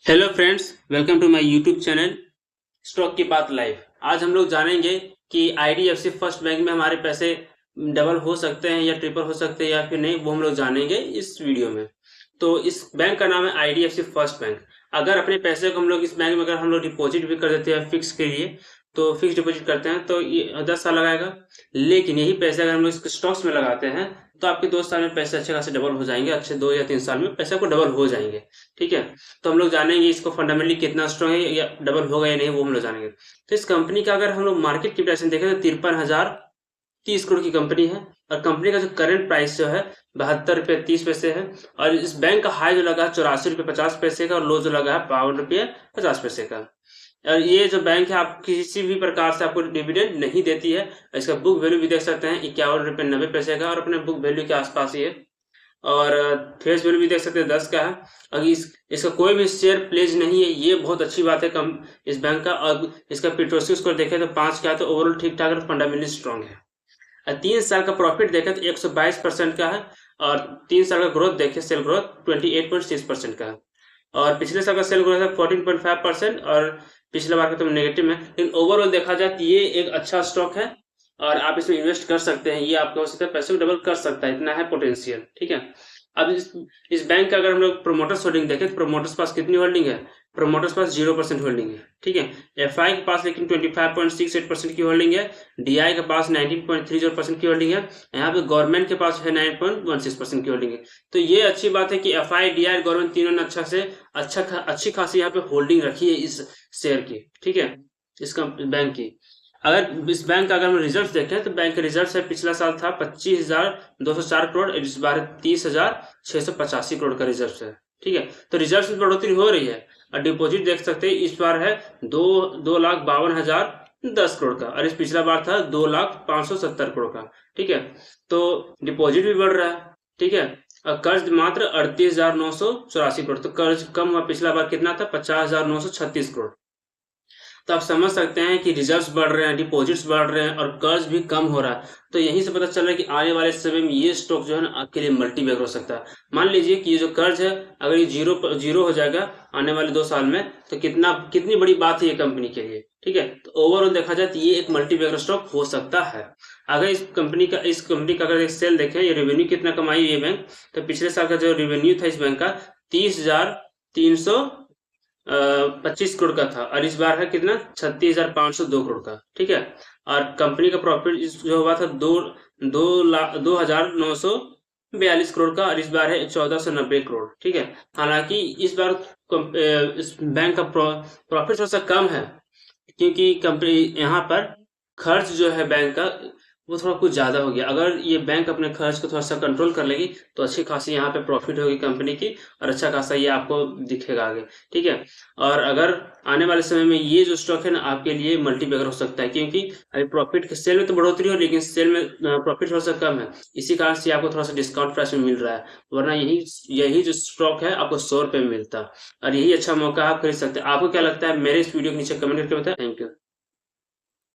Hello friends, welcome to my YouTube channel stock की बात live. आज हम लोग जानेंगे कि आईडीएफसी फर्स्ट बैंक में हमारे पैसे डबल हो सकते हैं या ट्रिपल हो सकते हैं या फिर नहीं, वो हम लोग जानेंगे इस वीडियो में। तो इस बैंक का नाम है आईडीएफसी फर्स्ट बैंक। अगर अपने पैसे को हम लोग इस बैंक में अगर हम लोग डिपॉजिट भी कर देते हैं फिक्स के लिए, तो फिक्स डिपॉजिट करते हैं तो ये 10 साल लगाएगा। लेकिन यही पैसे अगर हम लोग स्टॉक्स में लगाते हैं तो आपके 2 साल में पैसे अच्छे खासे डबल हो जाएंगे। अच्छे 2 या 3 साल में पैसे को डबल हो जाएंगे। ठीक है, तो हम लोग जानेंगे इसको फंडामेंटली कितना स्ट्रॉन्ग है या डबल होगा या नहीं, वो हम लोग जानेंगे। तो इस कंपनी का अगर हम लोग मार्केट कैपिटलाइजेशन देखें तो 53,030 करोड़ की कंपनी है। और कंपनी का जो करंट प्राइस जो है 72 रुपये 30 पैसे है। और इस बैंक का हाई जो लगा है 84 रुपये 50 पैसे का और लो जो लगा है 52 रुपये 50 पैसे का। और ये जो बैंक है आप किसी भी प्रकार से आपको डिविडेंड नहीं देती है। इसका बुक वैल्यू भी देख सकते हैं 51 रुपये 90 पैसे का और अपने बुक वैल्यू के आसपास ही है। और फेस वैल्यू भी देख सकते हैं 10 का है। अगर इसका कोई भी शेयर प्लेज नहीं है, ये बहुत अच्छी बात है कम इस बैंक का। और इसका पेट्रोसिक स्कोर देखें तो 5 का है, तो ओवरऑल ठीक ठाक और फंडामेंटली स्ट्रॉन्ग है। 3 साल का प्रॉफिट देखें तो 122% का है। और 3 साल का ग्रोथ देखें, सेल ग्रोथ 28.6% का है। और पिछले साल का सेल ग्रोथ है 14.5% और पिछले बार का तो नेगेटिव में। लेकिन ओवरऑल देखा जाए तो ये एक अच्छा स्टॉक है और आप इसमें इन्वेस्ट कर सकते हैं। ये आपको हो सकता है पैसे को डबल कर सकता है, इतना है पोटेंशियल। ठीक है, अब इस बैंक का अगर हम लोग प्रोमोटर्स होल्डिंग देखें तो प्रोमोटर्स पास कितनी होल्डिंग है? प्रोमोटर्स पास 0% होल्डिंग है। ठीक है, एफआई के पास लेकिन 25.68% की होल्डिंग है। डीआई के पास 19.30% की होल्डिंग है। यहाँ पे गवर्नमेंट के पास है 9.16% की होल्डिंग है। तो ये अच्छी बात है कि एफआई डीआई गवर्नमेंट तीनों ने अच्छी खासी यहाँ पे होल्डिंग रखी है इस शेयर की। ठीक है, इस बैंक की। अगर इस बैंक का अगर हम रिजल्ट देखें तो बैंक का रिजल्ट है पिछला साल था 25,204 करोड़, इस बार 30,685 करोड़ का रिजल्ट है। ठीक है, तो रिजल्ट में बढ़ोतरी हो रही है। और डिपॉजिट देख सकते हैं इस बार है 2,52,010 करोड़ का और इस पिछला बार था 2,05,70 करोड़ का। ठीक है, तो डिपॉजिट भी बढ़ रहा है। ठीक है, और कर्ज मात्र 38,984 करोड़, तो कर्ज कम हुआ। पिछला बार कितना था? 50,936 करोड़। तो आप समझ सकते हैं कि रिजर्व्स बढ़ रहे हैं, डिपॉजिट्स बढ़ रहे हैं और कर्ज भी कम हो रहा है। तो यहीं से पता चल रहा है कि आने वाले समय में ये स्टॉक जो है ना आपके लिए मल्टीबैगर हो सकता है। मान लीजिए कि ये जो कर्ज है अगर ये जीरो हो जाएगा आने वाले 2 साल में, तो कितनी बड़ी बात है ये कंपनी के लिए। ठीक है, तो ओवरऑल देखा जाए तो ये एक मल्टीबैगर स्टॉक हो सकता है। अगर इस कंपनी का अगर एक सेल देखें, ये रेवेन्यू कितना कमाई ये बैंक, तो पिछले साल का जो रेवेन्यू था इस बैंक का 30,325 करोड़ का था और इस बार है कितना 36,502 करोड़ का। ठीक है, और कंपनी का प्रॉफिट जो हुआ था 2,0942 करोड़ का और इस बार है 1,490 करोड़। ठीक है, हालांकि इस बार इस बैंक का प्रॉफिट थोड़ा सा कम है क्योंकि कंपनी यहाँ पर खर्च जो है बैंक का वो थोड़ा कुछ ज्यादा हो गया। अगर ये बैंक अपने खर्च को थोड़ा सा कंट्रोल कर लेगी तो अच्छी खासी यहाँ पे प्रॉफिट होगी कंपनी की और अच्छा खासा ये आपको दिखेगा आगे। ठीक है, और अगर आने वाले समय में ये जो स्टॉक है ना आपके लिए मल्टीबैगर हो सकता है क्योंकि अभी प्रॉफिट के सेल में तो बढ़ोतरी हो लेकिन सेल में प्रॉफिट थोड़ा सा कम है। इसी कारण से आपको थोड़ा सा डिस्काउंट प्राइस में मिल रहा है, वरना यही जो स्टॉक है आपको 100 रुपए में मिलता है और यही अच्छा मौका आप खरीद सकते हैं। आपको क्या लगता है? मेरे इस वीडियो के नीचे कमेंट करके बताएं। Thank you.